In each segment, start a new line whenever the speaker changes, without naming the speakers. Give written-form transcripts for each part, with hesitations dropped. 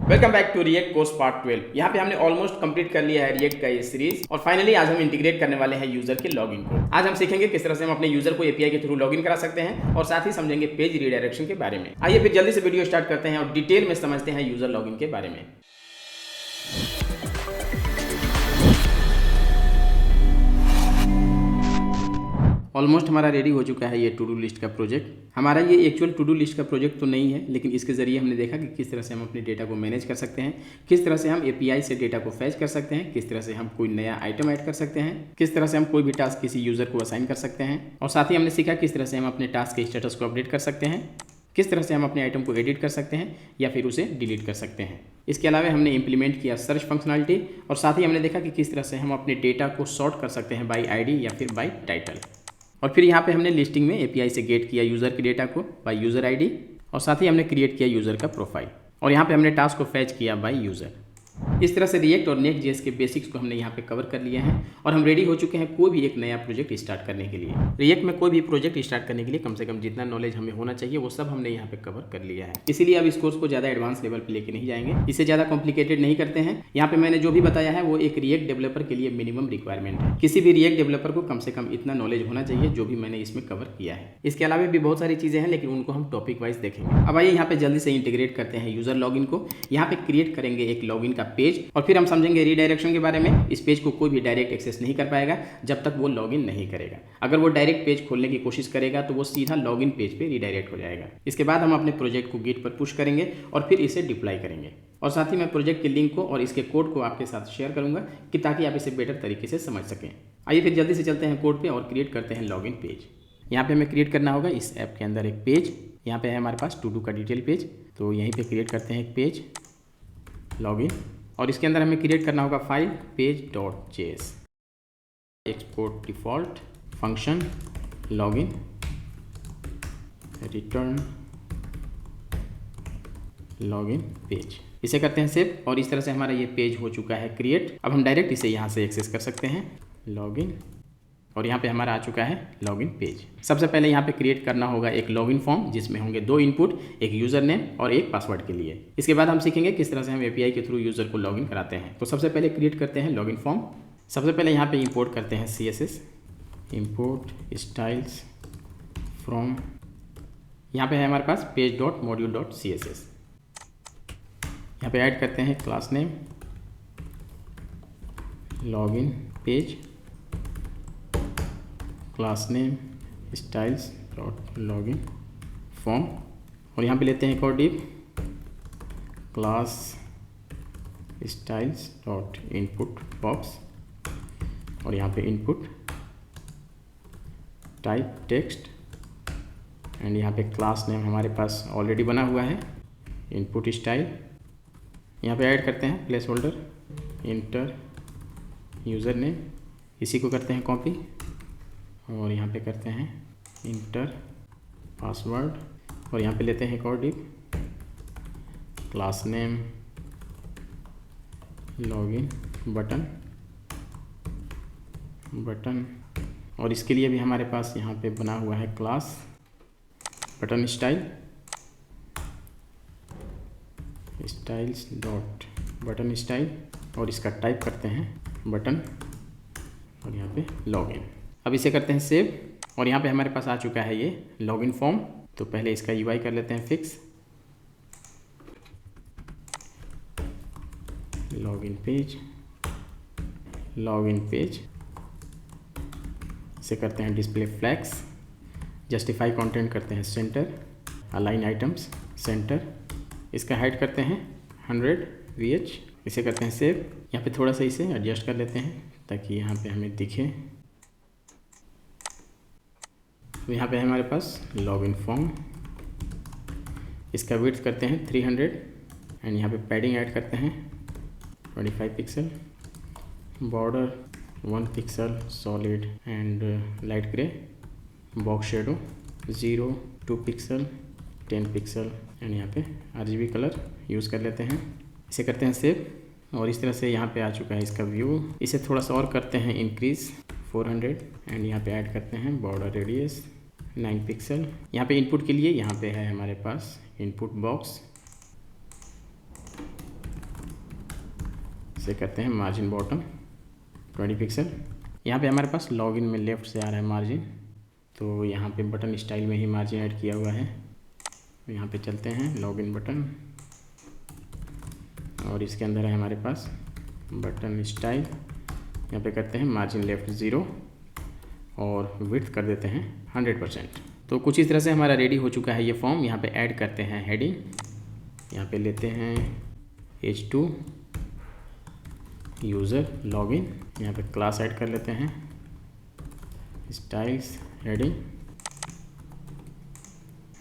Welcome back to React course part 12। यहाँ पे हमने ऑलमोस्ट कंप्लीट कर लिया है रिएक्ट का ये सीरीज और फाइनली आज हम इंटीग्रेट करने वाले हैं यूजर के लॉगिन को। आज हम सीखेंगे किस तरह से हम अपने यूजर को एपीआई के थ्रू लॉगिन करा सकते हैं और साथ ही समझेंगे पेज रीडायरेक्शन के बारे में। आइए फिर जल्दी से वीडियो स्टार्ट करते हैं और डिटेल में समझते हैं यूजर लॉगिन के बारे में। ऑलमोस्ट हमारा रेडी हो चुका है ये टू डू लिस्ट का प्रोजेक्ट। हमारा ये एक्चुअल टू डू लिस्ट का प्रोजेक्ट तो नहीं है, लेकिन इसके ज़रिए हमने देखा कि किस तरह से हम अपने डेटा को मैनेज कर सकते हैं, किस तरह से हम एपीआई से डेटा को फैच कर सकते हैं, किस तरह से हम कोई नया आइटम ऐड कर सकते हैं, किस तरह से हम कोई भी टास्क किसी यूज़र को असाइन कर सकते हैं, और साथ ही हमने सीखा किस तरह से हम अपने टास्क के स्टेटस को अपडेट कर सकते हैं, किस तरह से हम अपने आइटम को एडिट कर सकते हैं या फिर उसे डिलीट कर सकते हैं। इसके अलावा हमने इंप्लीमेंट किया सर्च फंक्शनलिटी और साथ ही हमने देखा कि किस तरह से हम अपने डेटा को सॉर्ट कर सकते हैं बाई आईडी या फिर बाई टाइटल। और फिर यहाँ पे हमने लिस्टिंग में एपीआई से गेट किया यूज़र के डेटा को बाय यूज़र आईडी और साथ ही हमने क्रिएट किया यूज़र का प्रोफाइल और यहाँ पे हमने टास्क को फैच किया बाय यूज़र। इस तरह से रिएक्ट और नेक्स्ट जेएस के बेसिक्स को हमने यहाँ पे कवर कर लिए हैं और हम रेडी हो चुके हैं कोई भी एक नया प्रोजेक्ट स्टार्ट करने के लिए। रिएक्ट में कोई भी प्रोजेक्ट स्टार्ट करने के लिए कम से कम जितना नॉलेज हमें होना चाहिए वो सब हमने यहाँ पे कवर कर लिया है। इसीलिए अब इस कोर्स को ज़्यादा एडवांस लेवल पे लेके नहीं जाएंगे, इसे ज़्यादा कॉम्प्लिकेटेड नहीं करते हैं। यहाँ पे मैंने जो भी बताया है वो एक रिएक्ट डेवलपर के लिए मिनिमम रिक्वायरमेंट है। किसी भी रिएक्ट डेवलपर को कम से कम इतना नॉलेज होना चाहिए जो भी मैंने इसमें कवर किया है। इसके अलावा भी बहुत सारी चीज़ें हैं, लेकिन उनको हम टॉपिक वाइज देखेंगे। अब आइए यहाँ पे जल्दी से इंटीग्रेट करते हैं यूज़र लॉगिन को। यहाँ पे क्रिएट करेंगे एक लॉगिन का पेज और फिर हम समझेंगे रीडायरेक्शन के बारे में। इस पेज को कोई भी डायरेक्ट एक्सेस नहीं कर पाएगा जब तक वो लॉगिन नहीं करेगा। अगर वो डायरेक्ट पेज खोलने की कोशिश करेगा तो वो सीधा लॉगिन पेज पे रीडायरेक्ट हो जाएगा। इसके बाद हम अपने प्रोजेक्ट को गिट पर पुश करेंगे और फिर इसे डिप्लॉय करेंगे और साथ ही मैं प्रोजेक्ट के लिंक को और इसके कोड को आपके साथ शेयर करूंगा कि ताकि आप इसे बेटर तरीके से समझ सकें। आइए फिर जल्दी से चलते हैं कोड पे और क्रिएट करते हैं लॉगिन पेज। यहाँ पे हमें क्रिएट करना होगा इस ऐप के अंदर एक पेज। यहाँ पे है हमारे पास टू डू का डिटेल पेज, तो यहीं पे क्रिएट करते हैं एक पेज लॉगिन और इसके अंदर हमें क्रिएट करना होगा file page.js, export default function login return login page. इसे करते हैं सेव और इस तरह से हमारा ये पेज हो चुका है क्रिएट। अब हम डायरेक्ट इसे यहाँ से एक्सेस कर सकते हैं लॉगिन और यहाँ पे हमारा आ चुका है लॉगिन पेज। सबसे पहले यहाँ पे क्रिएट करना होगा एक लॉगिन फॉर्म जिसमें होंगे 2 इनपुट, एक यूज़र नेम और एक पासवर्ड के लिए। इसके बाद हम सीखेंगे किस तरह से हम एपीआई के थ्रू यूज़र को लॉगिन कराते हैं। तो सबसे पहले क्रिएट करते हैं लॉगिन फॉर्म। सबसे पहले यहाँ पे इंपोर्ट करते हैं CSS, इंपोर्ट स्टाइल्स फ्रॉम, यहाँ पे है हमारे पास page.module.css। यहाँ पे ऐड करते हैं class name login page, class name styles dot login form और यहाँ पे लेते हैं एक और div class styles dot input box और यहाँ पे इनपुट टाइप टेक्स्ट एंड यहाँ पे क्लास नेम हमारे पास ऑलरेडी बना हुआ है इनपुट स्टाइल। यहाँ पे ऐड करते हैं place holder inter user name, इसी को करते हैं कॉपी और यहाँ पे करते हैं इंटर पासवर्ड और यहाँ पे लेते हैं एक और div class name login button और इसके लिए भी हमारे पास यहाँ पे बना हुआ है class button styles dot button style और इसका टाइप करते हैं बटन और यहाँ पे लॉगिन। अब इसे करते हैं सेव और यहाँ पे हमारे पास आ चुका है ये लॉगिन फॉर्म। तो पहले इसका UI कर लेते हैं फिक्स, लॉगिन पेज इसे करते हैं डिस्प्ले फ्लैग्स, जस्टिफाई कंटेंट करते हैं सेंटर, अलाइन आइटम्स सेंटर, इसका हाइट करते हैं 100 VH। इसे करते हैं सेव। यहाँ पे थोड़ा सा इसे एडजस्ट कर लेते हैं ताकि यहाँ पे हमें दिखे। तो यहाँ पे है हमारे पास लॉगिन फॉर्म, इसका विड्थ करते हैं 300 एंड यहाँ पे पैडिंग ऐड करते हैं 25 pixel, border 1 pixel solid and light grey, box shadow 2 pixel 10 pixel and यहाँ पे RGB कलर यूज़ कर लेते हैं। इसे करते हैं सेव और इस तरह से यहाँ पे आ चुका है इसका व्यू। इसे थोड़ा सा और करते हैं इंक्रीज 400 एंड यहाँ पे ऐड करते हैं बॉर्डर रेडियस 9 पिक्सल। यहाँ पे इनपुट के लिए यहाँ पे है हमारे पास इनपुट बॉक्स इसे करते हैं मार्जिन बॉटम 20 पिक्सल। यहाँ पे हमारे पास लॉगिन में लेफ़्ट से आ रहा है मार्जिन, तो यहाँ पे बटन स्टाइल में ही मार्जिन ऐड किया हुआ है। यहाँ पे चलते हैं लॉगिन बटन, और इसके अंदर है हमारे पास बटन स्टाइल। यहाँ पे करते हैं मार्जिन लेफ़्ट 0 और विड्थ कर देते हैं 100%। तो कुछ इस तरह से हमारा रेडी हो चुका है ये फॉर्म। यहाँ पे ऐड करते हैं हेडिंग, यहाँ पे लेते हैं H2 यूज़र लॉगिन, यहाँ पे क्लास ऐड कर लेते हैं स्टाइल्स हेडिंग,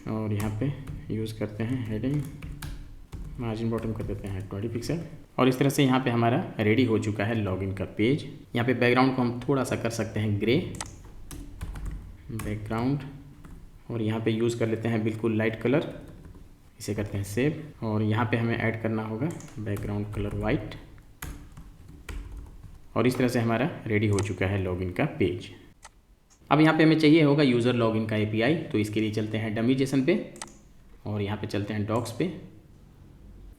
और यहाँ पे यूज़ करते हैं हेडिंग, मार्जिन बॉटम कर देते हैं 20 पिक्सल। और इस तरह से यहाँ पे हमारा रेडी हो चुका है लॉगिन का पेज। यहाँ पे बैकग्राउंड को हम थोड़ा सा कर सकते हैं ग्रे बैकग्राउंड, और यहाँ पे यूज़ कर लेते हैं बिल्कुल लाइट कलर, इसे करते हैं सेव। और यहाँ पे हमें ऐड करना होगा बैकग्राउंड कलर वाइट, और इस तरह से हमारा रेडी हो चुका है लॉगिन का पेज। अब यहाँ पे हमें चाहिए होगा यूज़र लॉगिन का API, तो इसके लिए चलते हैं डमी जेसन पे, और यहाँ पे चलते हैं डॉक्स पे।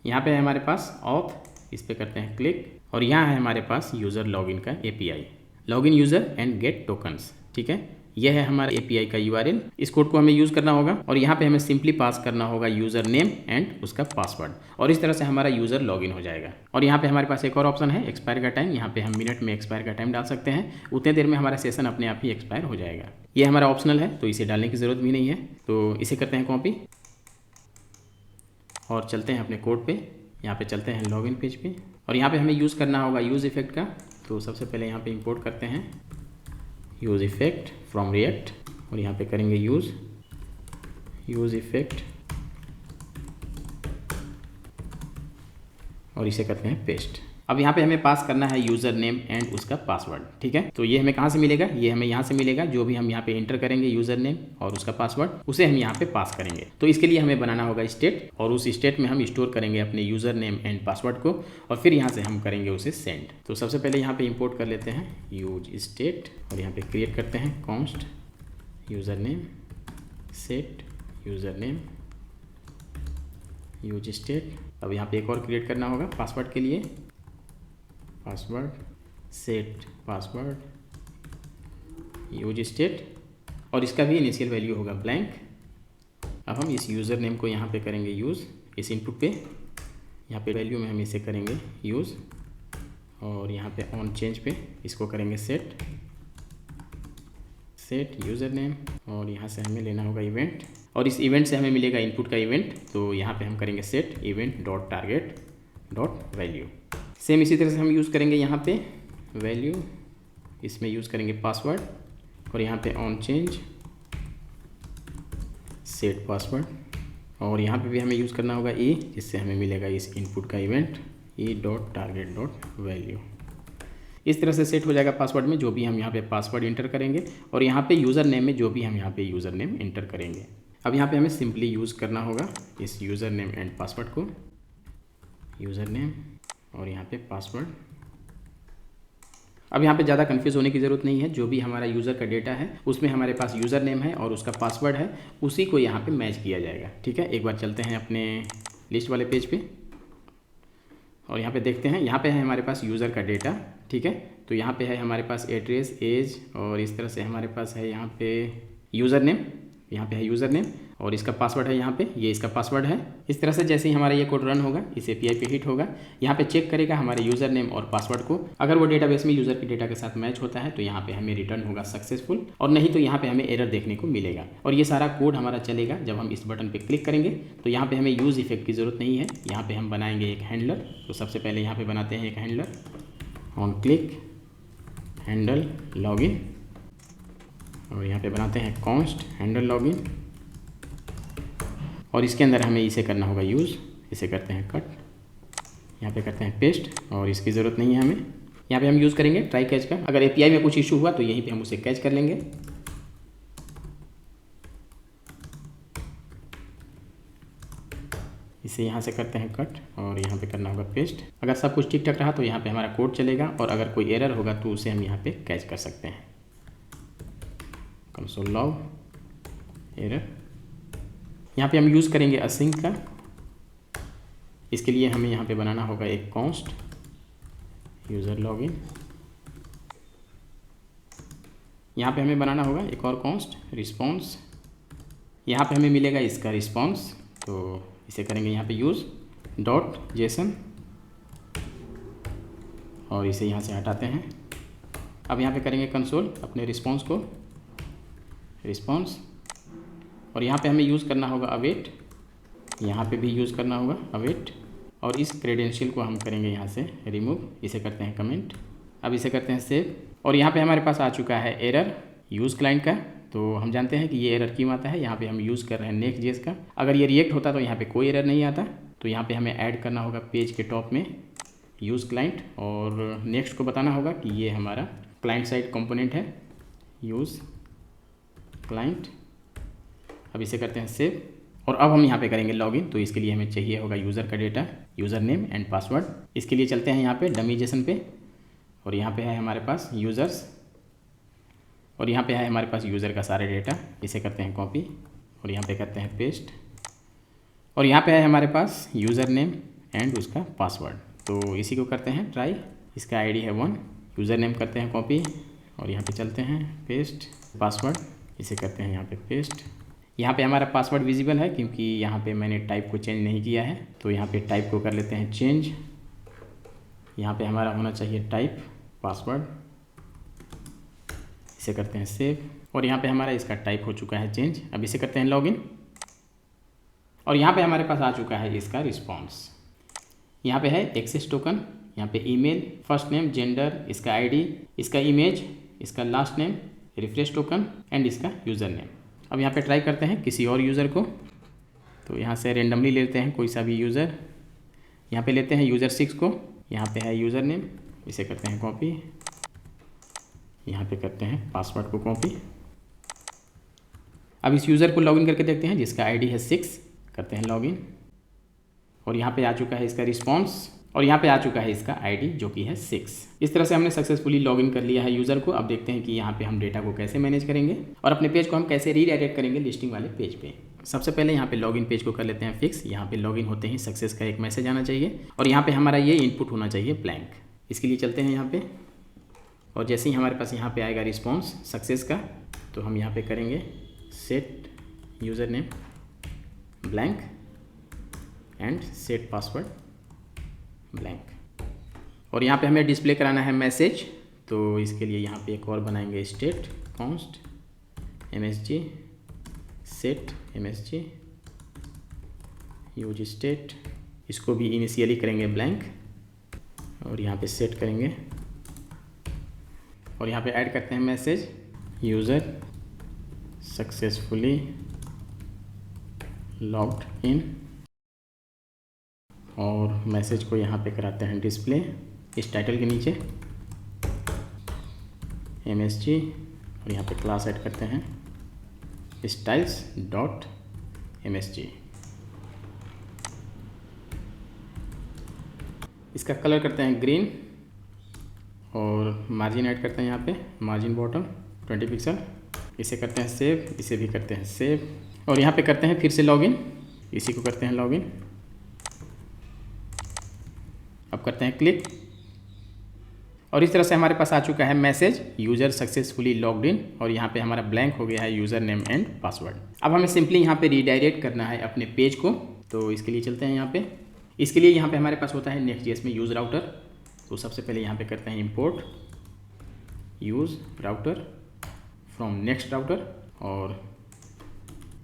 यहाँ पे है हमारे पास ऑथ, इस पे करते हैं क्लिक, और यहाँ है हमारे पास यूज़र लॉगिन का API, login user and get tokens. ठीक है, यह है हमारा API का URL। इस कोड को हमें यूज़ करना होगा, और यहाँ पे हमें सिंपली पास करना होगा यूज़र नेम एंड उसका पासवर्ड, और इस तरह से हमारा यूज़र लॉगिन हो जाएगा। और यहाँ पे हमारे पास एक और ऑप्शन है एक्सपायर का टाइम। यहाँ पे हम मिनट में एक्सपायर का टाइम डाल सकते हैं, उतने देर में हमारा सेशन अपने आप ही एक्सपायर हो जाएगा। ये हमारा ऑप्शनल है, तो इसे डालने की ज़रूरत भी नहीं है। तो इसे करते हैं कॉपी और चलते हैं अपने कोड पे। यहाँ पे चलते हैं लॉगिन पेज पे, और यहाँ पे हमें यूज़ करना होगा यूज़ इफेक्ट का। तो सबसे पहले यहाँ पे इंपोर्ट करते हैं यूज़ इफेक्ट फ्रॉम रिएक्ट, और यहाँ पे करेंगे यूज़ इफेक्ट, और इसे करते हैं पेस्ट। अब यहाँ पे हमें पास करना है यूज़र नेम एंड उसका पासवर्ड। ठीक है, तो ये हमें कहाँ से मिलेगा? ये हमें यहाँ से मिलेगा। जो भी हम यहाँ पे इंटर करेंगे यूज़र नेम और उसका पासवर्ड, उसे हम यहाँ पे पास करेंगे। तो इसके लिए हमें बनाना होगा स्टेट, और उस स्टेट में हम स्टोर करेंगे अपने यूज़र नेम एंड पासवर्ड को, और फिर यहाँ से हम करेंगे उसे सेंड। तो सबसे पहले यहाँ पे इंपोर्ट कर लेते हैं यूज स्टेट, और यहाँ पे क्रिएट करते हैं const user name set user name use state. अब यहाँ पे एक और क्रिएट करना होगा पासवर्ड के लिए, password set password use state, और इसका भी इनिशियल वैल्यू होगा ब्लैंक। अब हम इस यूज़र नेम को यहाँ पे करेंगे यूज़, इस इनपुट पे यहाँ पे वैल्यू में हम इसे करेंगे यूज़, और यहाँ पे ऑन चेंज पे इसको करेंगे सेट यूज़र नेम, और यहाँ से हमें लेना होगा इवेंट, और इस इवेंट से हमें मिलेगा इनपुट का इवेंट। तो यहाँ पे हम करेंगे set event dot target dot value. Same इसी तरह से हम यूज़ करेंगे यहाँ पे वैल्यू, इसमें यूज़ करेंगे पासवर्ड, और यहाँ पे ऑन चेंज सेट पासवर्ड, और यहाँ पे भी हमें यूज़ करना होगा ई, जिससे हमें मिलेगा इस इनपुट का event E dot target dot value. इस तरह से सेट हो जाएगा पासवर्ड में जो भी हम यहाँ पे पासवर्ड इंटर करेंगे, और यहाँ पे यूज़र नेम में जो भी हम यहाँ पे यूज़र नेम इंटर करेंगे। अब यहाँ पे हमें सिंपली यूज़ करना होगा इस यूज़र नेम एंड पासवर्ड को, यूज़र नेम और यहाँ पे पासवर्ड। अब यहाँ पे ज़्यादा कन्फ्यूज़ होने की ज़रूरत नहीं है। जो भी हमारा यूज़र का डेटा है उसमें हमारे पास यूज़र नेम है और उसका पासवर्ड है, उसी को यहाँ पे मैच किया जाएगा। ठीक है, एक बार चलते हैं अपने लिस्ट वाले पेज पे, और यहाँ पे देखते हैं। यहाँ पे है हमारे पास यूज़र का डेटा। ठीक है, तो यहाँ पे है हमारे पास एड्रेस, एज, और इस तरह से हमारे पास है यहाँ पे यूज़र नेम, यहाँ पे है यूज़र नेम, और इसका पासवर्ड है यहाँ पे, ये इसका पासवर्ड है। इस तरह से जैसे ही हमारा ये कोड रन होगा, इस API पे हिट होगा, यहाँ पे चेक करेगा हमारे यूज़र नेम और पासवर्ड को। अगर वो डेटाबेस में यूज़र के डेटा के साथ मैच होता है तो यहाँ पे हमें रिटर्न होगा सक्सेसफुल, और नहीं तो यहाँ पे हमें एरर देखने को मिलेगा। और ये सारा कोड हमारा चलेगा जब हम इस बटन पर क्लिक करेंगे। तो यहाँ पर हमें यूज़ इफेक्ट की ज़रूरत नहीं है, यहाँ पर हम बनाएंगे एक हैंडलर। तो सबसे पहले यहाँ पर बनाते हैं एक handler, on click handle login, और यहाँ पे बनाते हैं कॉन्स्ट हैंडल लॉगिन, और इसके अंदर हमें इसे करना होगा यूज़, इसे करते हैं कट, यहाँ पे करते हैं पेस्ट, और इसकी ज़रूरत नहीं है हमें। यहाँ पे हम यूज़ करेंगे ट्राई कैच का। अगर API में कुछ इशू हुआ तो यहीं पे हम उसे कैच कर लेंगे। इसे यहाँ से करते हैं कट, और यहाँ पे करना होगा पेस्ट। अगर सब कुछ ठीक ठाक रहा तो यहाँ पे हमारा कोड चलेगा, और अगर कोई एरर होगा तो उसे हम यहाँ पे कैच कर सकते हैं। कंसोल लॉग एरर, यहाँ पे हम यूज़ करेंगे असिंक का। इसके लिए हमें यहाँ पे बनाना होगा एक कॉन्स्ट यूज़र लॉगिन। यहाँ पे हमें बनाना होगा एक और कॉन्स्ट रिस्पॉन्स। यहाँ पे हमें मिलेगा इसका रिस्पॉन्स, तो इसे करेंगे यहाँ पे यूज़ डॉट जेसन और इसे यहाँ से हटाते हैं। अब यहाँ पे करेंगे कंसोल अपने रिस्पॉन्स को, रिस्पॉन्स, और यहाँ पे हमें यूज़ करना होगा अवेट, यहाँ पे भी यूज़ करना होगा अवेट, और इस क्रेडेंशियल को हम करेंगे यहाँ से रिमूव, इसे करते हैं कमेंट। अब इसे करते हैं सेव, और यहाँ पे हमारे पास आ चुका है एरर यूज़ क्लाइंट का। तो हम जानते हैं कि ये एरर क्यों आता है, यहाँ पे हम यूज़ कर रहे हैं नेक्स्ट जेएस का। अगर ये रिएक्ट होता तो यहाँ पे कोई एरर नहीं आता। तो यहाँ पे हमें ऐड करना होगा पेज के टॉप में यूज़ क्लाइंट, और नेक्स्ट को बताना होगा कि ये हमारा क्लाइंट साइड कंपोनेंट है यूज़ क्लाइंट। अब इसे करते हैं सेव, और अब हम यहाँ पे करेंगे लॉगिन। तो इसके लिए हमें चाहिए होगा यूज़र का data, user name and password. इसके लिए चलते हैं यहाँ पे डमी जेसन पे, और यहाँ पे है हमारे पास यूज़र्स, और यहाँ पे है हमारे पास यूज़र का सारे डेटा। इसे करते हैं कॉपी और यहाँ पे करते हैं पेस्ट, और यहाँ पे है हमारे पास यूज़र नेम एंड उसका पासवर्ड। तो इसी को करते हैं ट्राई, इसका आईडी है 1, यूज़र नेम करते हैं कॉपी और यहाँ पे चलते हैं पेस्ट, पासवर्ड इसे करते हैं यहाँ पे पेस्ट। यहाँ पे हमारा पासवर्ड विजिबल है क्योंकि यहाँ पे मैंने टाइप को चेंज नहीं किया है, तो यहाँ पे टाइप को कर लेते हैं चेंज। यहाँ पे हमारा होना चाहिए टाइप पासवर्ड, इसे करते हैं सेव, और यहाँ पे हमारा इसका टाइप हो चुका है चेंज। अब इसे करते हैं लॉगिन, और यहाँ पे हमारे पास आ चुका है इसका रिस्पॉन्स। यहाँ पे है एक्सेस टोकन, यहाँ पे ईमेल, फर्स्ट नेम, जेंडर, इसका आईडी, इसका इमेज, इसका last name, refresh token and इसका यूज़र नेम। अब यहाँ पे ट्राई करते हैं किसी और यूज़र को, तो यहाँ से रेंडमली लेते हैं कोई सा भी यूज़र। यहाँ पे लेते हैं यूज़र 6 को, यहाँ पे है यूज़र नेम, इसे करते हैं कॉपी, यहाँ पे करते हैं पासवर्ड को कॉपी। अब इस यूज़र को लॉगिन करके देखते हैं जिसका आईडी है 6, करते हैं लॉगिन, और यहाँ पे आ चुका है इसका रिस्पॉन्स, और यहाँ पे आ चुका है इसका आईडी जो कि है 6। इस तरह से हमने सक्सेसफुली लॉगिन कर लिया है यूज़र को। अब देखते हैं कि यहाँ पे हम डेटा को कैसे मैनेज करेंगे और अपने पेज को हम कैसे रीडायरेक्ट करेंगे लिस्टिंग वाले पेज पे। सबसे पहले यहाँ पे लॉगिन पेज को कर लेते हैं फिक्स। यहाँ पे लॉगिन होते ही सक्सेस का एक मैसेज आना चाहिए, और यहाँ पे हमारा ये इनपुट होना चाहिए ब्लैंक। इसके लिए चलते हैं यहाँ पे, और जैसे ही हमारे पास यहाँ पे आएगा रिस्पॉन्स सक्सेस का, तो हम यहाँ पे करेंगे set user name blank and set password blank, और यहाँ पे हमें डिस्प्ले कराना है मैसेज। तो इसके लिए यहाँ पे एक और बनाएंगे state const msg set msg use state, इसको भी इनिशियली करेंगे ब्लैंक, और यहाँ पे सेट करेंगे, और यहाँ पे ऐड करते हैं message user successfully logged in, और मैसेज को यहाँ पे कराते हैं डिस्प्ले इस टाइटल के नीचे msg, और यहाँ पे क्लास ऐड करते हैं स्टाइल्स डॉट msg। इसका कलर करते हैं ग्रीन, और मार्जिन ऐड करते हैं यहाँ पे मार्जिन बॉटम 20 पिक्सल, इसे करते हैं सेव, इसे भी करते हैं सेव, और यहाँ पे करते हैं फिर से लॉगिन, इसी को करते हैं लॉगिन। अब करते हैं क्लिक, और इस तरह से हमारे पास आ चुका है message user successfully logged in, और यहाँ पे हमारा ब्लैंक हो गया है यूज़र नेम एंड पासवर्ड। अब हमें सिंपली यहाँ पे रीडायरेक्ट करना है अपने पेज को, तो इसके लिए चलते हैं यहाँ पे। इसके लिए यहाँ पे हमारे पास होता है नेक्स्ट.js में यूज़ राउटर। तो सबसे पहले यहाँ पे करते हैं import use router from next router, और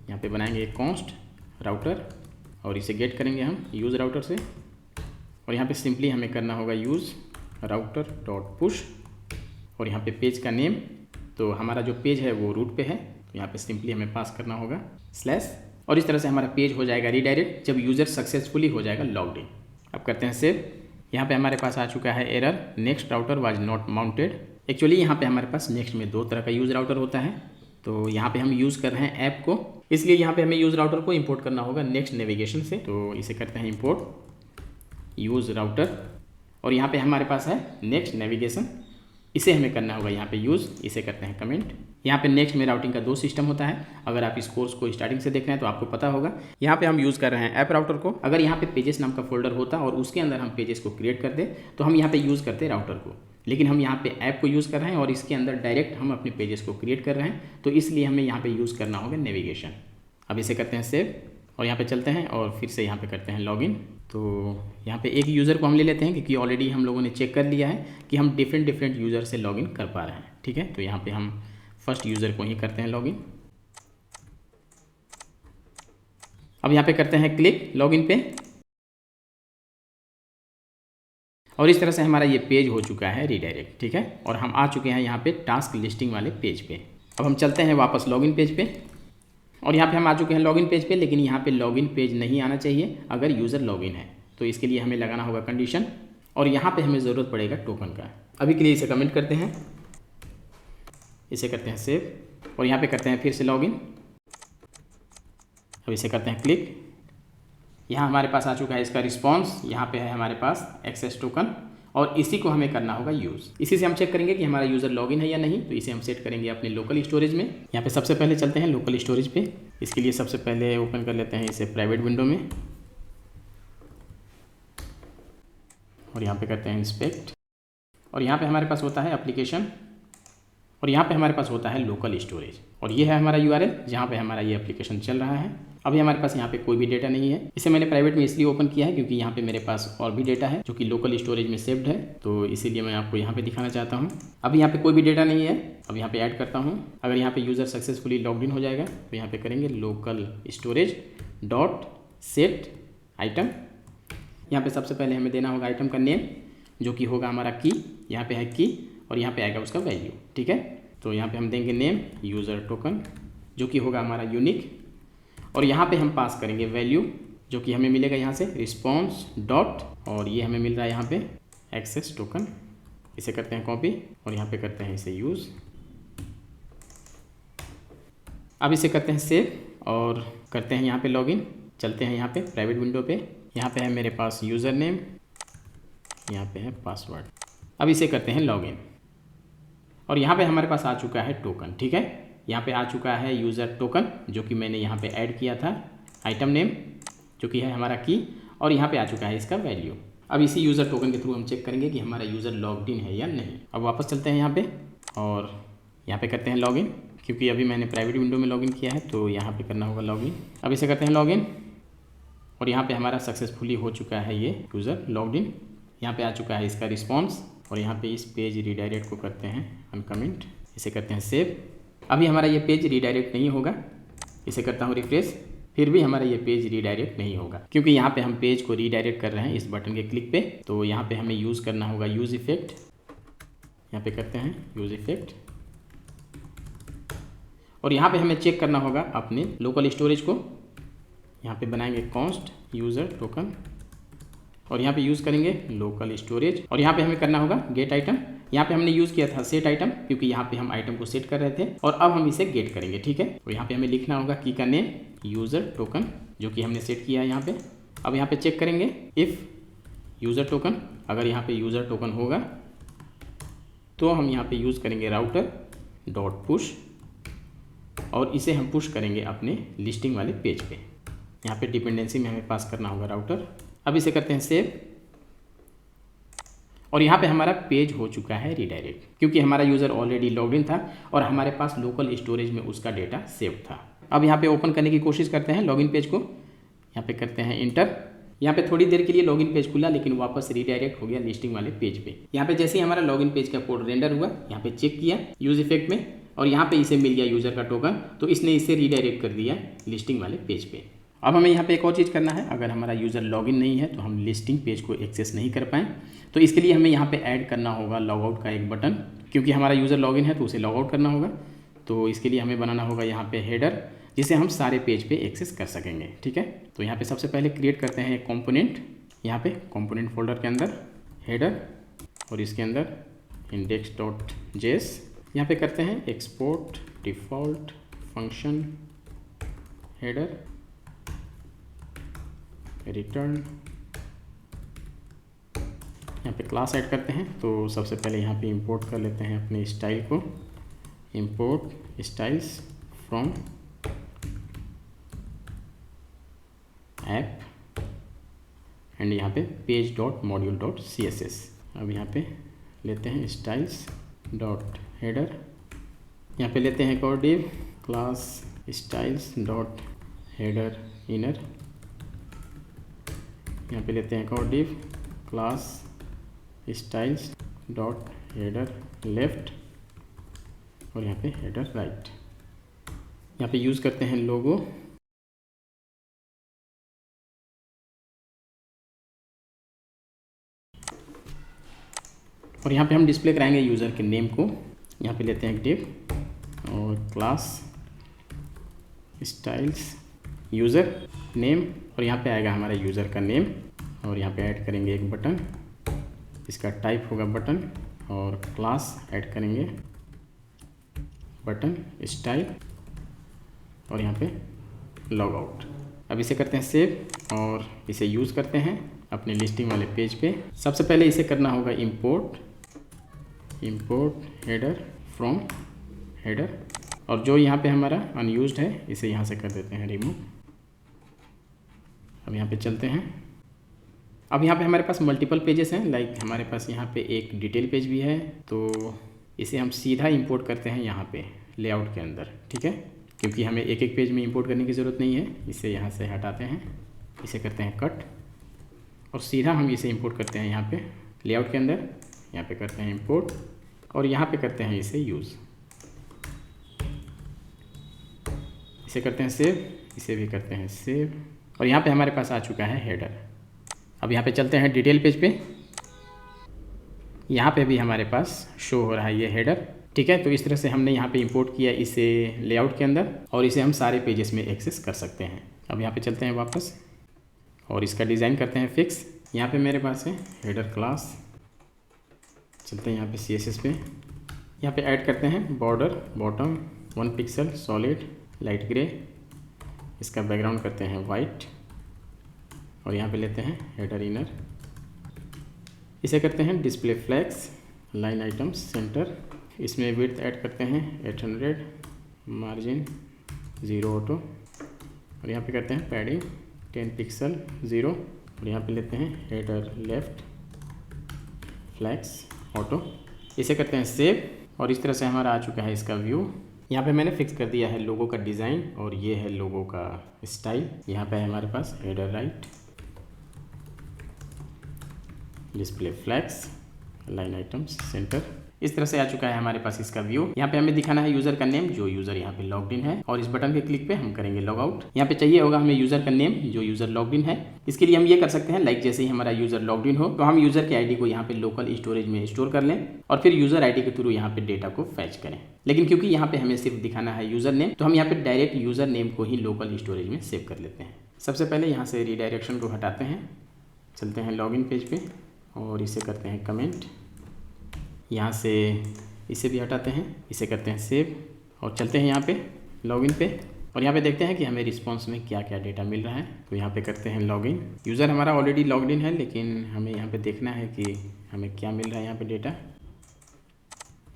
यहाँ पे बनाएंगे एक कॉन्स्ट राउटर, और इसे गेट करेंगे हम यूज़ राउटर से, और यहाँ पे सिंपली हमें करना होगा यूज़ राउटर डॉट पुश, और यहाँ पे पेज का नेम, तो हमारा जो पेज है वो रूट पे है, तो यहाँ पे सिंपली हमें पास करना होगा स्लैश, और इस तरह से हमारा पेज हो जाएगा रीडायरेक्ट जब यूज़र सक्सेसफुली हो जाएगा लॉग्ड इन। अब करते हैं सेव। यहाँ पे हमारे पास आ चुका है error next router was not mounted. Actually यहाँ पे हमारे पास नेक्स्ट में 2 तरह का यूज़ राउटर होता है, तो यहाँ पे हम यूज़ कर रहे हैं ऐप को, इसलिए यहाँ पे हमें यूज़ राउटर को इंपोर्ट करना होगा नेक्स्ट नेविगेशन से। तो इसे करते हैं इंपोर्ट यूज़ राउटर, और यहाँ पे हमारे पास है नेक्स्ट नेविगेशन, इसे हमें करना होगा यहाँ पे यूज़, इसे करते हैं कमेंट। यहाँ पे नेक्स्ट में राउटिंग का 2 सिस्टम होता है। अगर आप इस कोर्स को स्टार्टिंग से देख रहे हैं तो आपको पता होगा। यहाँ पे हम यूज़ कर रहे हैं ऐप राउटर को। अगर यहाँ पे पेजेस नाम का फोल्डर होता और उसके अंदर हम पेजेस को क्रिएट करते तो हम यहाँ पे यूज़ करते राउटर को, लेकिन हम यहाँ पे ऐप को यूज़ कर रहे हैं और इसके अंदर डायरेक्ट हम अपने पेजेस को क्रिएट कर रहे हैं, तो इसलिए हमें यहाँ पे यूज़ करना होगा नेविगेशन। अब इसे करते हैं सेव और यहाँ पे चलते हैं और फिर से यहाँ पे करते हैं लॉगिन। तो यहाँ पे एक यूज़र को हम ले लेते हैं क्योंकि ऑलरेडी हम लोगों ने चेक कर लिया है कि हम डिफरेंट यूज़र से लॉगिन कर पा रहे हैं, ठीक है। तो यहाँ पे हम फर्स्ट यूज़र को ही करते हैं लॉगिन। अब यहाँ पे करते हैं क्लिक लॉगिन पे और इस तरह से हमारा ये पेज हो चुका है रीडायरेक्ट, ठीक है। और हम आ चुके हैं यहाँ पे टास्क लिस्टिंग वाले पेज पे। अब हम चलते हैं वापस लॉगिन पेज पे और यहाँ पे हम आ चुके हैं लॉगिन पेज पे, लेकिन यहाँ पे लॉगिन पेज नहीं आना चाहिए अगर यूज़र लॉगिन है। तो इसके लिए हमें लगाना होगा कंडीशन और यहाँ पे हमें ज़रूरत पड़ेगा टोकन का। अभी के लिए इसे कमेंट करते हैं, इसे करते हैं सेव और यहाँ पे करते हैं फिर से लॉगिन। अब इसे करते हैं क्लिक। यहाँ हमारे पास आ चुका है इसका रिस्पॉन्स, यहाँ पे है हमारे पास एक्सेस टोकन और इसी को हमें करना होगा यूज़। इसी से हम चेक करेंगे कि हमारा यूज़र लॉगिन है या नहीं। तो इसे हम सेट करेंगे अपने लोकल स्टोरेज में। यहाँ पे सबसे पहले चलते हैं लोकल स्टोरेज पे। इसके लिए सबसे पहले ओपन कर लेते हैं इसे प्राइवेट विंडो में और यहाँ पे करते हैं इंस्पेक्ट और यहाँ पे हमारे पास होता है एप्लीकेशन और यहाँ पे हमारे पास होता है लोकल स्टोरेज और ये है हमारा यूआरएल जहाँ पे हमारा ये एप्लीकेशन चल रहा है। अभी हमारे पास यहाँ पे कोई भी डेटा नहीं है। इसे मैंने प्राइवेट में इसलिए ओपन किया है क्योंकि यहाँ पे मेरे पास और भी डेटा है जो कि लोकल स्टोरेज में सेव्ड है, तो इसीलिए मैं आपको यहाँ पे दिखाना चाहता हूँ। अभी यहाँ पे कोई भी डेटा नहीं है। अब यहाँ पे ऐड करता हूँ। अगर यहाँ पे यूज़र सक्सेसफुली लॉग इन हो जाएगा तो यहाँ पे करेंगे local storage dot set item. यहाँ पे सबसे पहले हमें देना होगा आइटम का नेम जो कि होगा हमारा की। यहाँ पे है की और यहाँ पे आएगा उसका वैल्यू, ठीक है। तो यहाँ पे हम देंगे नेम यूज़र टोकन जो कि होगा हमारा यूनिक और यहाँ पे हम पास करेंगे वैल्यू जो कि हमें मिलेगा यहाँ से रिस्पॉन्स डॉट और ये हमें मिल रहा है यहाँ पे एक्सेस टोकन। इसे करते हैं कॉपी और यहाँ पे करते हैं इसे यूज़। अब इसे करते हैं सेव और करते हैं यहाँ पे लॉगिन। चलते हैं यहाँ पे प्राइवेट विंडो पे। यहाँ पे है मेरे पास यूज़र नेम, यहाँ पे है पासवर्ड। अब इसे करते हैं लॉगिन और यहाँ पे हमारे पास आ चुका है टोकन, ठीक है। यहाँ पे आ चुका है यूज़र टोकन जो कि मैंने यहाँ पे ऐड किया था, आइटम नेम जो कि है हमारा की और यहाँ पे आ चुका है इसका वैल्यू। अब इसी यूज़र टोकन के थ्रू हम चेक करेंगे कि हमारा यूज़र लॉग्ड इन है या नहीं। अब वापस चलते हैं यहाँ पे और यहाँ पे करते हैं लॉगिन क्योंकि अभी मैंने प्राइवेट विंडो में लॉगिन किया है तो यहाँ पे करना होगा लॉगिन। अब इसे करते हैं लॉगिन और यहाँ पे हमारा सक्सेसफुली हो चुका है ये यूज़र लॉग्ड इन। यहाँ पे आ चुका है इसका रिस्पॉन्स और यहाँ पे इस पेज रीडायरेक्ट को करते हैं अनकमेंट। इसे करते हैं सेव। अभी हमारा ये पेज रीडायरेक्ट नहीं होगा। इसे करता हूँ रिफ्रेश, फिर भी हमारा ये पेज रीडायरेक्ट नहीं होगा क्योंकि यहाँ पे हम पेज को रीडायरेक्ट कर रहे हैं इस बटन के क्लिक पे। तो यहाँ पे हमें यूज़ करना होगा यूज़ इफेक्ट। यहाँ पे करते हैं यूज़ इफेक्ट और यहाँ पे हमें चेक करना होगा अपने लोकल स्टोरेज को। यहाँ पे बनाएंगे कॉन्स्ट यूज़र टोकन और यहाँ पे यूज़ करेंगे लोकल स्टोरेज और यहाँ पे हमें करना होगा गेट आइटम। यहाँ पे हमने यूज़ किया था सेट आइटम क्योंकि यहाँ पे हम आइटम को सेट कर रहे थे और अब हम इसे गेट करेंगे, ठीक है। तो यहाँ पे हमें लिखना होगा की का नेम यूज़र टोकन जो कि हमने सेट किया है यहाँ पे। अब यहाँ पे चेक करेंगे इफ़ यूज़र टोकन, अगर यहाँ पे यूज़र टोकन होगा तो हम यहाँ पे यूज़ करेंगे राउटर डॉट पुश और इसे हम पुश करेंगे अपने लिस्टिंग वाले पेज पे। यहाँ पे डिपेंडेंसी में हमें पास करना होगा राउटर। अब इसे करते हैं सेव और यहाँ पे हमारा पेज हो चुका है रीडायरेक्ट क्योंकि हमारा यूज़र ऑलरेडी लॉग इन था और हमारे पास लोकल स्टोरेज में उसका डेटा सेव था। अब यहाँ पे ओपन करने की कोशिश करते हैं लॉगिन पेज को। यहाँ पे करते हैं इंटर। यहाँ पे थोड़ी देर के लिए लॉगिन पेज खुला लेकिन वापस रीडायरेक्ट हो गया लिस्टिंग वाले पेज पे। यहाँ पे जैसे ही हमारा लॉगिन पेज का कोड रेंडर हुआ, यहाँ पे चेक किया यूज इफेक्ट में और यहाँ पे इसे मिल गया यूज़र का टोकन, तो इसने इसे रीडायरेक्ट कर दिया लिस्टिंग वाले पेज पे। अब हमें यहाँ पे एक और चीज़ करना है, अगर हमारा यूज़र लॉगिन नहीं है तो हम लिस्टिंग पेज को एक्सेस नहीं कर पाएँ, तो इसके लिए हमें यहाँ पे ऐड करना होगा लॉगआउट का एक बटन, क्योंकि हमारा यूज़र लॉगिन है तो उसे लॉगआउट करना होगा। तो इसके लिए हमें बनाना होगा यहाँ पे हेडर, जिसे हम सारे पेज पे एक्सेस कर सकेंगे, ठीक है। तो यहाँ पे सबसे पहले क्रिएट करते हैं एक कॉम्पोनेंट, यहाँ पे कॉम्पोनेंट फोल्डर के अंदर हेडर और इसके अंदर index.js, यहाँ पे करते हैं export default function header return, यहाँ यहाँ पे क्लास ऐड करते हैं। तो सबसे पहले यहाँ पे इंपोर्ट कर लेते हैं अपने स्टाइल को, import styles from app and यहाँ पे page dot module dot CSS। अब यहाँ पे लेते हैं स्टाइल्स डॉट हेडर, यहाँ पे लेते हैं एक और div class styles dot header inner, यहाँ पे लेते हैं एक और div class styles dot header left और यहाँ पे हेडर राइट। यहाँ पे यूज़ करते हैं लोगो, और यहाँ पे हम डिस्प्ले कराएंगे यूज़र के नेम को। यहाँ पे लेते हैं एक डिव और क्लास स्टाइल्स यूज़र नेम, और यहाँ पे आएगा हमारा यूज़र का नेम, और यहाँ पे ऐड करेंगे एक बटन, इसका टाइप होगा बटन, और क्लास ऐड करेंगे बटन स्टाइल, और यहाँ पे लॉग आउट। अब इसे करते हैं सेव और इसे यूज़ करते हैं अपने लिस्टिंग वाले पेज पे। सबसे पहले इसे करना होगा इंपोर्ट हेडर फ्रॉम हेडर, और जो यहाँ पे हमारा अनयूज्ड है इसे यहाँ से कर देते हैं रिमूव। अब यहाँ पे चलते हैं। अब यहाँ पे हमारे पास मल्टीपल पेजेस हैं, लाइक हमारे पास यहाँ पे एक डिटेल पेज भी है, तो इसे हम सीधा इंपोर्ट करते हैं यहाँ पे लेआउट के अंदर, ठीक है, क्योंकि हमें एक एक पेज में इंपोर्ट करने की ज़रूरत नहीं है। इसे यहाँ से हटाते हैं, इसे करते हैं कट, और सीधा हम इसे इंपोर्ट करते हैं यहाँ पे लेआउट के अंदर। यहाँ पे करते हैं इंपोर्ट और यहाँ पे करते हैं इसे यूज़, इसे करते हैं सेव, इसे भी करते हैं सेव, और यहाँ पे हमारे पास आ चुका है हेडर। अब यहाँ पे चलते हैं डिटेल पेज पे, यहाँ पे भी हमारे पास शो हो रहा है ये हेडर, ठीक है। तो इस तरह से हमने यहाँ पे इंपोर्ट किया इसे लेआउट के अंदर, और इसे हम सारे पेजेस में एक्सेस कर सकते हैं। अब यहाँ पे चलते हैं वापस और इसका डिज़ाइन करते हैं फिक्स। यहाँ पे मेरे पास है हेडर क्लास, चलते हैं यहाँ पे CSS पे, यहाँ पे ऐड करते हैं border bottom 1 pixel solid light grey, इसका बैकग्राउंड करते हैं वाइट, और यहाँ पे लेते हैं हेडर इनर, इसे करते हैं display flags line items centre, इसमें विड्थ ऐड करते हैं 800, मार्जिन 0 ऑटो, और यहाँ पे करते हैं पैडिंग 10 पिक्सल 0, और यहाँ पे लेते हैं हेडर लेफ्ट फ्लैग्स ऑटो, इसे करते हैं सेव, और इस तरह से हमारा आ चुका है इसका व्यू। यहाँ पे मैंने फिक्स कर दिया है लोगो का डिज़ाइन, और ये है लोगो का स्टाइल। यहाँ पे है हमारे पास header right, display flags line items centre, इस तरह से आ चुका है हमारे पास इसका व्यू। यहाँ पे हमें दिखाना है यूज़र का नेम, जो यूज़र यहाँ पे लॉग्ड इन है, और इस बटन के क्लिक पे हम करेंगे लॉग आउट। यहाँ पे चाहिए होगा हमें यूज़र का नेम, जो यूज़र लॉग्ड इन है। इसके लिए हम ये कर सकते हैं, लाइक जैसे ही हमारा यूज़र लॉग्ड इन हो तो हम यूज़र के आईडी को यहाँ पे लोकल स्टोरेज में स्टोर कर लें, और फिर यूज़र आईडी के थ्रू यहाँ पे डेटा को फैच करें। लेकिन क्योंकि यहाँ पे हमें सिर्फ दिखाना है यूज़र नेम, तो हम यहाँ पे डायरेक्ट यूज़र नेम को ही लोकल स्टोरेज में सेव कर लेते हैं। सबसे पहले यहाँ से रीडायरेक्शन को हटाते हैं, चलते हैं लॉगिन पेज पे, और इसे करते हैं कमेंट, यहाँ से इसे भी हटाते हैं, इसे करते हैं सेव, और चलते हैं यहाँ पे लॉगिन पे, और यहाँ पे देखते हैं कि हमें रिस्पांस में क्या क्या डेटा मिल रहा है। तो यहाँ पे करते हैं लॉगिन, यूज़र हमारा ऑलरेडी लॉग्ड इन है, लेकिन हमें यहाँ पे देखना है कि हमें क्या मिल रहा है यहाँ पे डेटा।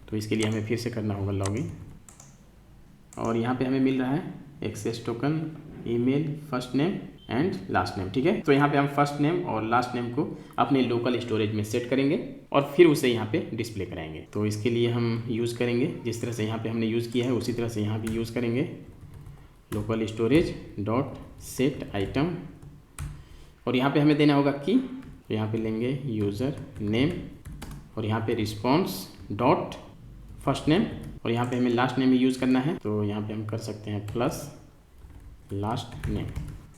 तो इसके लिए हमें फिर से करना होगा लॉगिन, और यहाँ पे हमें मिल रहा है access token, email, first name and last name, ठीक है। तो यहाँ पे हम फर्स्ट नेम और लास्ट नेम को अपने लोकल स्टोरेज में सेट करेंगे, और फिर उसे यहाँ पे डिस्प्ले कराएंगे। तो इसके लिए हम यूज़ करेंगे जिस तरह से यहाँ पे हमने यूज़ किया है उसी तरह से यहाँ भी यूज़ करेंगे local storage dot set item, और यहाँ पे हमें देना होगा की, तो यहाँ पे लेंगे यूज़र नेम, और यहाँ पे रिस्पॉन्स डॉट फर्स्ट नेम, और यहाँ पे हमें लास्ट नेम यूज़ करना है, तो यहाँ पे हम कर सकते हैं प्लस लास्ट नेम।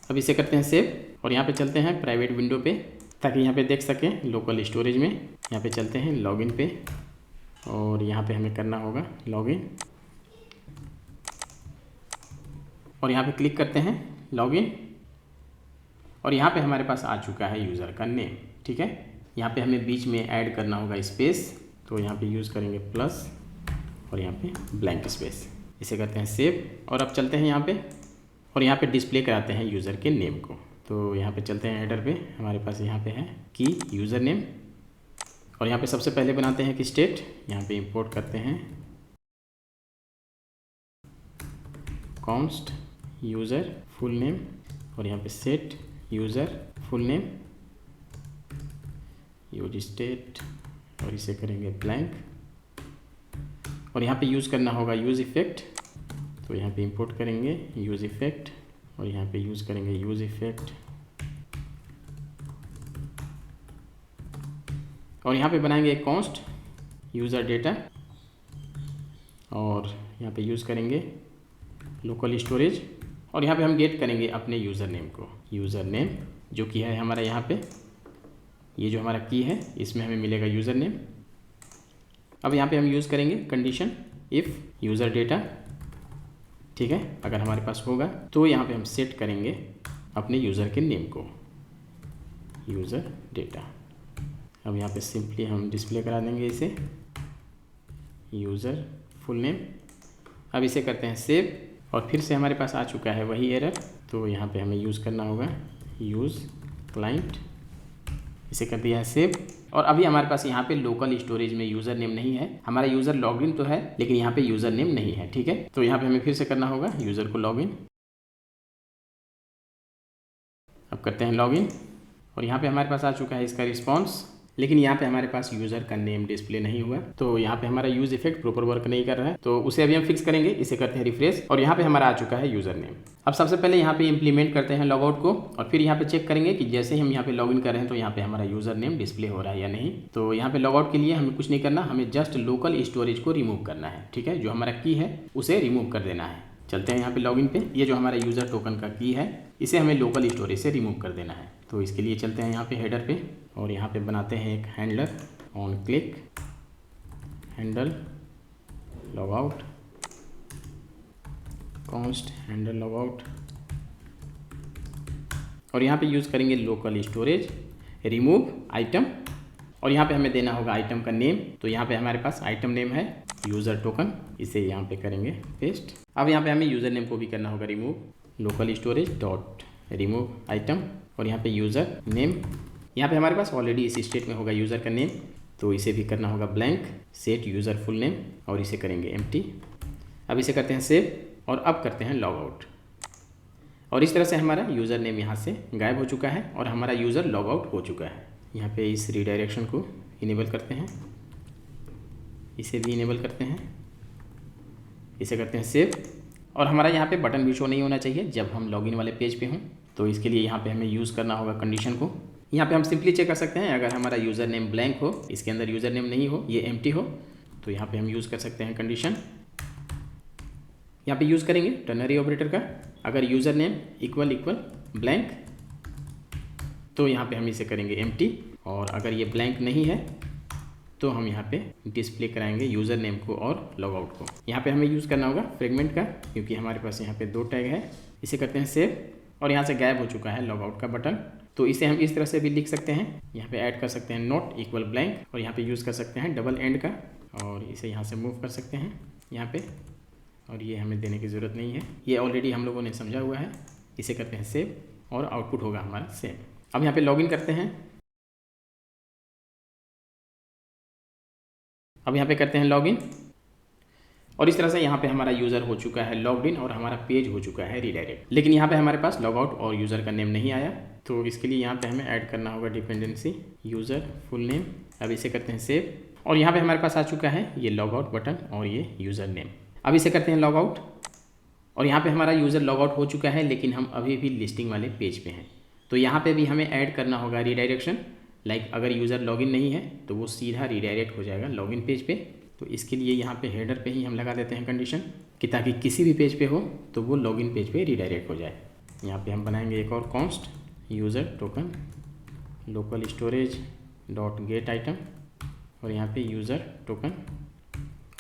अब इसे करते हैं सेव, और यहाँ पे चलते हैं प्राइवेट विंडो पे, ताकि यहाँ पे देख सकें लोकल स्टोरेज में। यहाँ पे चलते हैं लॉगिन पे, और यहाँ पे हमें करना होगा लॉगिन, और यहाँ पे क्लिक करते हैं लॉगिन, और यहाँ पे हमारे पास आ चुका है यूज़र का नेम, ठीक है। यहाँ पे हमें बीच में ऐड करना होगा स्पेस, तो यहाँ पे यूज़ करेंगे प्लस, और यहाँ पे ब्लैंक स्पेस, इसे करते हैं सेव, और अब चलते हैं यहाँ पे, और यहाँ पे डिस्प्ले कराते हैं यूज़र के नेम को। तो यहाँ पे चलते हैं हेडर पे, हमारे पास यहाँ पे है की यूज़र नेम, और यहाँ पे सबसे पहले बनाते हैं कि स्टेट, यहाँ पे इंपोर्ट करते हैं कॉन्स्ट यूज़र फुल नेम और यहाँ पे set user full name use state और इसे करेंगे ब्लैंक। और यहाँ पे यूज़ करना होगा यूज़ इफ़ेक्ट, तो यहाँ पे इंपोर्ट करेंगे यूज़ इफ़ेक्ट और यहाँ पे यूज़ करेंगे यूज़ इफ़ेक्ट और यहाँ पे बनाएंगे एक कॉन्स्ट यूज़र डेटा और यहाँ पे यूज़ करेंगे लोकल स्टोरेज और यहाँ पे हम गेट करेंगे अपने यूज़र नेम को, यूज़र नेम जो कि है हमारा यहाँ पे ये जो हमारा की है इसमें हमें मिलेगा यूज़र नेम। अब यहाँ पे हम यूज़ करेंगे कंडीशन इफ़ यूज़र डेटा, ठीक है, अगर हमारे पास होगा तो यहाँ पे हम सेट करेंगे अपने यूज़र के नेम को यूज़र डेटा। अब यहाँ पे सिंपली हम डिस्प्ले करा देंगे इसे यूज़र फुल नेम। अब इसे करते हैं सेव और फिर से हमारे पास आ चुका है वही एरर, तो यहाँ पे हमें यूज़ करना होगा यूज़ क्लाइंट, इसे कर दिया है सेव। और अभी हमारे पास यहाँ पे लोकल स्टोरेज में यूज़र नेम नहीं है, हमारा यूज़र लॉगिन तो है लेकिन यहाँ पे यूज़र नेम नहीं है, ठीक है। तो यहाँ पे हमें फिर से करना होगा यूज़र को लॉगिन। अब करते हैं लॉगिन और यहाँ पे हमारे पास आ चुका है इसका रिस्पॉन्स, लेकिन यहाँ पे हमारे पास यूज़र का नेम डिस्प्ले नहीं हुआ, तो यहाँ पे हमारा यूज़ इफेक्ट प्रॉपर वर्क नहीं कर रहा है, तो उसे अभी हम फिक्स करेंगे। इसे करते हैं रिफ्रेश और यहाँ पे हमारा आ चुका है यूज़र नेम। अब सबसे पहले यहाँ पे इम्प्लीमेंट करते हैं लॉगआउट को और फिर यहाँ पे चेक करेंगे कि जैसे ही हम यहाँ पे लॉगिन कर रहे हैं तो यहाँ पे हमारा यूज़र नेम डिस्प्ले हो रहा है या नहीं। तो यहाँ पे लॉगआउट के लिए हमें कुछ नहीं करना, हमें जस्ट लोकल स्टोरेज को रिमूव करना है, ठीक है, जो हमारा की है उसे रिमूव कर देना है। चलते हैं यहाँ पे लॉगिन पे, ये जो हमारा यूज़र टोकन का की है इसे हमें लोकल स्टोरेज से रिमूव कर देना है। तो इसके लिए चलते हैं यहाँ पे हेडर पे और यहाँ पे बनाते हैं एक handler on click handle logout const handle logout और यहाँ पे यूज़ करेंगे लोकल स्टोरेज रिमूव आइटम और यहाँ पे हमें देना होगा आइटम का नेम। तो यहाँ पे हमारे पास आइटम नेम है यूज़र टोकन, इसे यहाँ पे करेंगे पेस्ट। अब यहाँ पे हमें यूज़र नेम को भी करना होगा remove local storage dot remove item और यहाँ पे यूज़र नेम, यहाँ पे हमारे पास ऑलरेडी इस स्टेट में होगा यूज़र का नेम, तो इसे भी करना होगा blank set user full name और इसे करेंगे एम्प्टी। अब इसे करते हैं सेव और अब करते हैं लॉग आउट और इस तरह से हमारा यूज़र नेम यहाँ से गायब हो चुका है और हमारा यूज़र लॉग आउट हो चुका है। यहाँ पे इस रीडायरेक्शन को इनेबल करते हैं, इसे भी इनेबल करते हैं, इसे करते हैं सेव और हमारा यहाँ पे बटन भी शो नहीं होना चाहिए जब हम लॉगिन वाले पेज पे हों। तो इसके लिए यहाँ पे हमें यूज़ करना होगा कंडीशन को। यहाँ पे हम सिंपली चेक कर सकते हैं अगर हमारा यूज़र नेम ब्लैंक हो, इसके अंदर यूज़र नेम नहीं हो, ये एम्प्टी हो, तो यहाँ पे हम यूज़ कर सकते हैं कंडीशन। यहाँ पे यूज़ करेंगे टर्नरी ऑपरेटर का, अगर यूज़र नेम इक्वल ब्लैंक तो यहाँ पे हम इसे करेंगे एम्प्टी और अगर ये ब्लैंक नहीं है तो हम यहाँ पे डिस्प्ले कराएंगे यूज़र नेम को और लॉगआउट को। यहाँ पे हमें यूज़ करना होगा फ्रेगमेंट का क्योंकि हमारे पास यहाँ पे 2 टैग है। इसे करते हैं सेव और यहाँ से गायब हो चुका है लॉगआउट का बटन, तो इसे हम इस तरह से भी लिख सकते हैं। यहाँ पे ऐड कर सकते हैं नॉट इक्वल ब्लैंक और यहाँ पे यूज़ कर सकते हैं डबल एंड का और इसे यहाँ से मूव कर सकते हैं यहाँ पे और ये हमें देने की ज़रूरत नहीं है, ये ऑलरेडी हम लोगों ने समझा हुआ है। इसे करते हैं सेव और आउटपुट होगा हमारा सेम। अब यहाँ पे लॉगिन करते हैं, अब यहाँ पे करते हैं लॉगिन और इस तरह से यहाँ पे हमारा यूज़र हो चुका है लॉग्ड इन और हमारा पेज हो चुका है रीडायरेक्ट। लेकिन यहाँ पे हमारे पास लॉगआउट और यूज़र का नेम नहीं आया, तो इसके लिए यहाँ पे हमें ऐड करना होगा डिपेंडेंसी यूज़र फुल नेम। अब इसे करते हैं सेव और यहाँ पे हमारे पास आ चुका है ये लॉगआउट बटन और ये यूज़र नेम। अब इसे करते हैं लॉगआउट और यहाँ पे हमारा यूज़र लॉगआउट हो चुका है लेकिन हम अभी भी लिस्टिंग वाले पेज पे हैं, तो यहाँ पे भी हमें ऐड करना होगा रीडायरेक्शन। लाइक अगर यूज़र लॉगिन नहीं है तो वो सीधा रीडायरेक्ट हो जाएगा लॉगिन पेज पे। तो इसके लिए यहाँ पे हेडर पे ही हम लगा देते हैं कंडीशन कि ताकि किसी भी पेज पे हो तो वो लॉगिन पेज पे रीडायरेक्ट हो जाए। यहाँ पे हम बनाएंगे एक और const user token local storage dot gate item और यहाँ पे यूज़र टोकन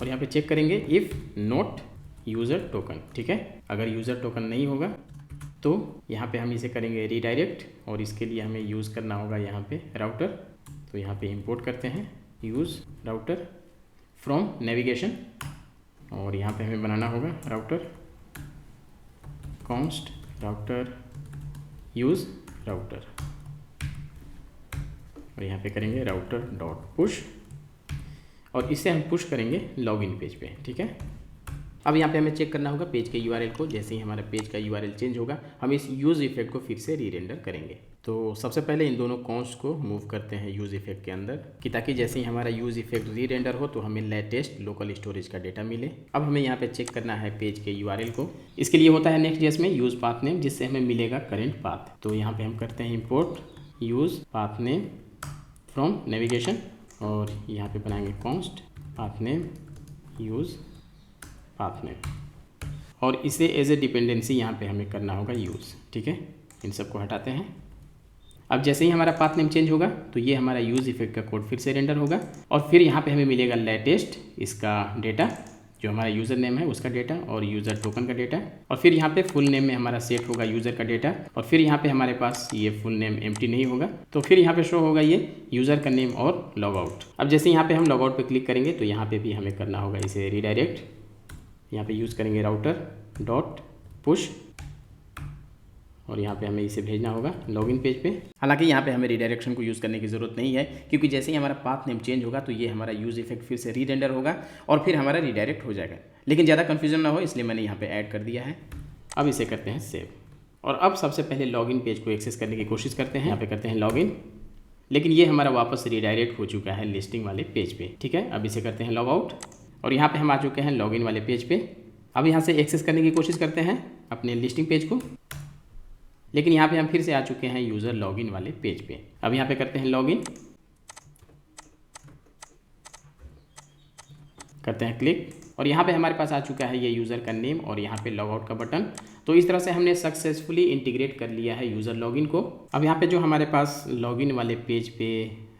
और यहाँ पे चेक करेंगे इफ़ नॉट यूज़र टोकन, ठीक है। अगर यूज़र टोकन नहीं होगा तो यहाँ पे हम इसे करेंगे रीडायरेक्ट और इसके लिए हमें यूज़ करना होगा यहाँ पे राउटर। तो यहाँ पे इंपोर्ट करते हैं यूज़ राउटर फ्रॉम नेविगेशन और यहाँ पे हमें बनाना होगा router const router use router. और यहाँ पे करेंगे राउटर डॉट पुश और इसे हम पुश करेंगे लॉगिन पेज पे। ठीक है, अब यहाँ पे हमें चेक करना होगा पेज के यूआरएल को। जैसे ही हमारा पेज का यूआरएल चेंज होगा हम इस यूज़ इफेक्ट को फिर से रीरेंडर करेंगे। तो सबसे पहले इन दोनों कॉन्स को मूव करते हैं यूज़ इफेक्ट के अंदर कि ताकि जैसे ही हमारा यूज़ इफेक्ट रीरेंडर हो तो हमें लेटेस्ट लोकल स्टोरेज का डेटा मिले। अब हमें यहाँ पे चेक करना है पेज के यूआरएल को। इसके लिए होता है नेक्स्ट.js में यूज़ पाथ नेम, जिससे हमें मिलेगा करंट पाथ। तो यहाँ पे हम करते हैं import use path name from navigation और यहाँ पे बनाएंगे const path name use path name और इसे एज ए डिपेंडेंसी यहाँ पे हमें करना होगा यूज़। ठीक है, इन सबको हटाते हैं। अब जैसे ही हमारा पाथ नेम चेंज होगा तो ये हमारा यूज़ इफेक्ट का कोड फिर से रेंडर होगा और फिर यहाँ पे हमें मिलेगा लेटेस्ट इसका डेटा, जो हमारा यूज़र नेम है उसका डेटा और यूज़र टोकन का डेटा। और फिर यहाँ पे फुल नेम में हमारा सेट होगा यूज़र का डेटा और फिर यहाँ पे हमारे पास ये फुल नेम एम्प्टी नहीं होगा तो फिर यहाँ पे शो होगा ये यूज़र का नेम और लॉगआउट। अब जैसे यहाँ पे हम लॉगआउट पे क्लिक करेंगे तो यहाँ पे भी हमें करना होगा इसे रीडायरेक्ट। यहाँ पे यूज़ करेंगे राउटर डॉट पुश और यहाँ पे हमें इसे भेजना होगा लॉगिन पेज पे। हालांकि यहाँ पे हमें रीडायरेक्शन को यूज़ करने की ज़रूरत नहीं है क्योंकि जैसे ही हमारा पाथ नेम चेंज होगा तो ये हमारा यूज़ इफेक्ट फिर से रीरेंडर होगा और फिर हमारा रीडायरेक्ट हो जाएगा। लेकिन ज़्यादा कन्फ्यूजन ना हो इसलिए मैंने यहाँ पे ऐड कर दिया है। अब इसे करते हैं सेव और अब सबसे पहले लॉगिन पेज को एक्सेस करने की कोशिश करते हैं। यहाँ पे करते हैं लॉगिन, लेकिन ये हमारा वापस रीडायरेक्ट हो चुका है लिस्टिंग वाले पेज पे। ठीक है, अब इसे करते हैं लॉग आउट और यहाँ पे हम आ चुके हैं लॉगिन वाले पेज पे। अब यहाँ से एक्सेस करने की कोशिश करते हैं अपने लिस्टिंग पेज को, लेकिन यहाँ पे हम फिर से आ चुके हैं यूज़र लॉगिन वाले पेज पे। अब यहाँ पे करते हैं लॉगिन, करते हैं क्लिक और यहाँ पे हमारे पास आ चुका है ये यूज़र का नेम और यहाँ पे लॉग आउट का बटन। तो इस तरह से हमने सक्सेसफुली इंटीग्रेट कर लिया है यूज़र लॉगिन को। अब यहाँ पे जो हमारे पास लॉगिन वाले पेज पे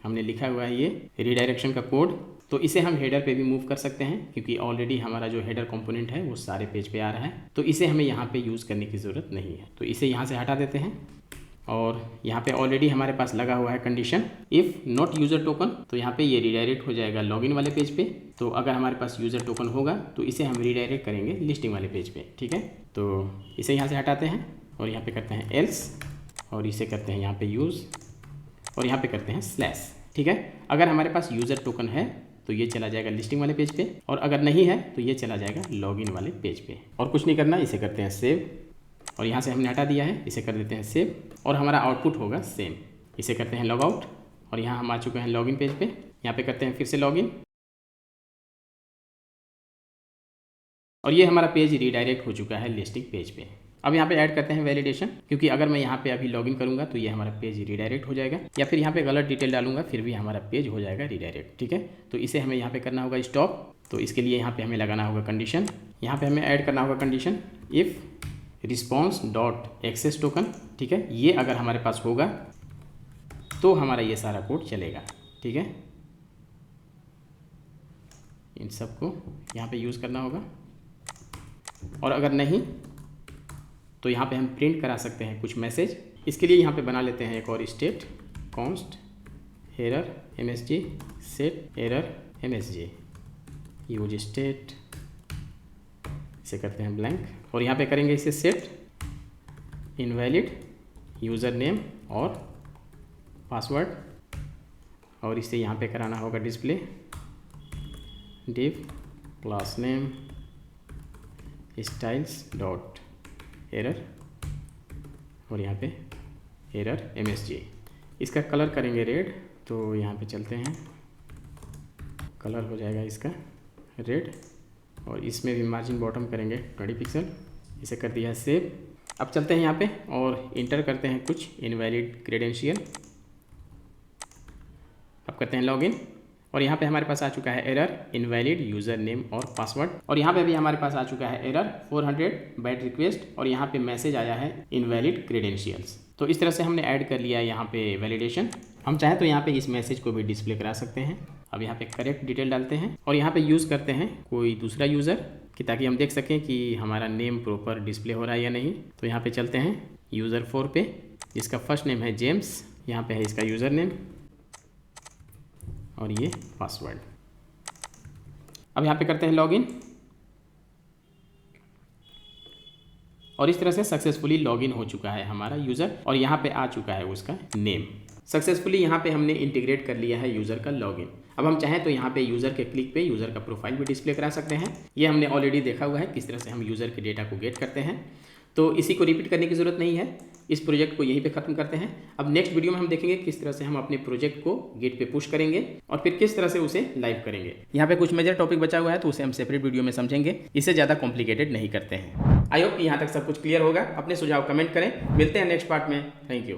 हमने लिखा हुआ है ये रीडायरेक्शन का कोड, तो इसे हम हेडर पे भी मूव कर सकते हैं क्योंकि ऑलरेडी हमारा जो हेडर कंपोनेंट है वो सारे पेज पे आ रहा है, तो इसे हमें यहाँ पे यूज़ करने की ज़रूरत नहीं है। तो इसे यहाँ से हटा देते हैं और यहाँ पे ऑलरेडी हमारे पास लगा हुआ है condition if not user token, तो यहाँ पे ये रीडायरेक्ट हो जाएगा लॉगिन वाले पेज पे। तो अगर हमारे पास यूज़र टोकन होगा तो इसे हम रीडायरेक्ट करेंगे लिस्टिंग वाले पेज पे। ठीक है, तो इसे यहाँ से हटाते हैं और यहाँ पे करते हैं एल्स और इसे करते हैं यहाँ पे यूज़ और यहाँ पे करते हैं स्लैश। ठीक है, अगर हमारे पास यूज़र टोकन है तो ये चला जाएगा लिस्टिंग वाले पेज पे और अगर नहीं है तो ये चला जाएगा लॉगिन वाले पेज पे। और कुछ नहीं करना, इसे करते हैं सेव और यहाँ से हमने हटा दिया है, इसे कर देते हैं सेव और हमारा आउटपुट होगा सेम। इसे करते हैं लॉग आउट और यहाँ हम आ चुके हैं लॉगिन पेज पे। यहाँ पे करते हैं फिर से लॉगिन और ये हमारा पेज रीडायरेक्ट हो चुका है लिस्टिंग पेज पे। अब यहाँ पे ऐड करते हैं वैलिडेशन, क्योंकि अगर मैं यहाँ पे अभी लॉगिन करूँगा तो ये हमारा पेज रीडायरेक्ट हो जाएगा, या फिर यहाँ पे गलत डिटेल डालूंगा फिर भी हमारा पेज हो जाएगा रीडायरेक्ट। ठीक है, तो इसे हमें यहाँ पे करना होगा स्टॉप। तो इसके लिए यहाँ पे हमें लगाना होगा कंडीशन, यहाँ पे हमें ऐड करना होगा condition if response dot access token. ठीक है, ये अगर हमारे पास होगा तो हमारा ये सारा कोड चलेगा। ठीक है, इन सबको यहाँ पे यूज़ करना होगा और अगर नहीं तो यहाँ पे हम प्रिंट करा सकते हैं कुछ मैसेज। इसके लिए यहाँ पे बना लेते हैं एक और state const error msg set error msg use state, इसे करते हैं ब्लैंक और यहाँ पे करेंगे इसे सेट इनवैलिड यूज़र नेम और पासवर्ड और इसे यहाँ पे कराना होगा display div class name styles dot error और यहाँ पे एरर msg। इसका कलर करेंगे रेड, तो यहाँ पे चलते हैं कलर हो जाएगा इसका रेड और इसमें भी मार्जिन बॉटम करेंगे 20 पिक्सल। इसे कर दिया है सेव। अब चलते हैं यहाँ पे और इंटर करते हैं कुछ इनवैलिड क्रेडेंशियल। अब करते हैं लॉगिन और यहाँ पे हमारे पास आ चुका है एरर इनवैलिड यूज़र नेम और पासवर्ड और यहाँ पे भी हमारे पास आ चुका है एरर 400 बाइट रिक्वेस्ट और यहाँ पे मैसेज आया है इनवैलिड क्रेडेंशियल्स। तो इस तरह से हमने ऐड कर लिया है यहाँ पे वैलिडेशन। हम चाहें तो यहाँ पे इस मैसेज को भी डिस्प्ले करा सकते हैं। अब यहाँ पे करेक्ट डिटेल डालते हैं और यहाँ पे यूज़ करते हैं कोई दूसरा यूज़र कि ताकि हम देख सकें कि हमारा नेम प्रॉपर डिस्प्ले हो रहा है या नहीं। तो यहाँ पे चलते हैं यूज़र 4 पे, जिसका फर्स्ट नेम है जेम्स, यहाँ पे है इसका यूज़र नेम और ये पासवर्ड। अब यहाँ पे करते हैं लॉगिन और इस तरह से सक्सेसफुली लॉगिन हो चुका है हमारा यूज़र और यहाँ पे आ चुका है उसका नेम। सक्सेसफुली यहाँ पे हमने इंटीग्रेट कर लिया है यूज़र का लॉगिन। अब हम चाहें तो यहाँ पे यूज़र के क्लिक पे यूज़र का प्रोफाइल भी डिस्प्ले करा सकते हैं। ये हमने ऑलरेडी देखा हुआ है किस तरह से हम यूज़र के डेटा को गेट करते हैं, तो इसी को रिपीट करने की ज़रूरत नहीं है। इस प्रोजेक्ट को यहीं पे ख़त्म करते हैं। अब नेक्स्ट वीडियो में हम देखेंगे किस तरह से हम अपने प्रोजेक्ट को गिट पे पुश करेंगे और फिर किस तरह से उसे लाइव करेंगे। यहाँ पे कुछ मेजर टॉपिक बचा हुआ है तो उसे हम सेपरेट वीडियो में समझेंगे, इसे ज़्यादा कॉम्प्लिकेटेड नहीं करते हैं। आई होप कि यहाँ तक सब कुछ क्लियर होगा। अपने सुझाव कमेंट करें। मिलते हैं नेक्स्ट पार्ट में। Thank you.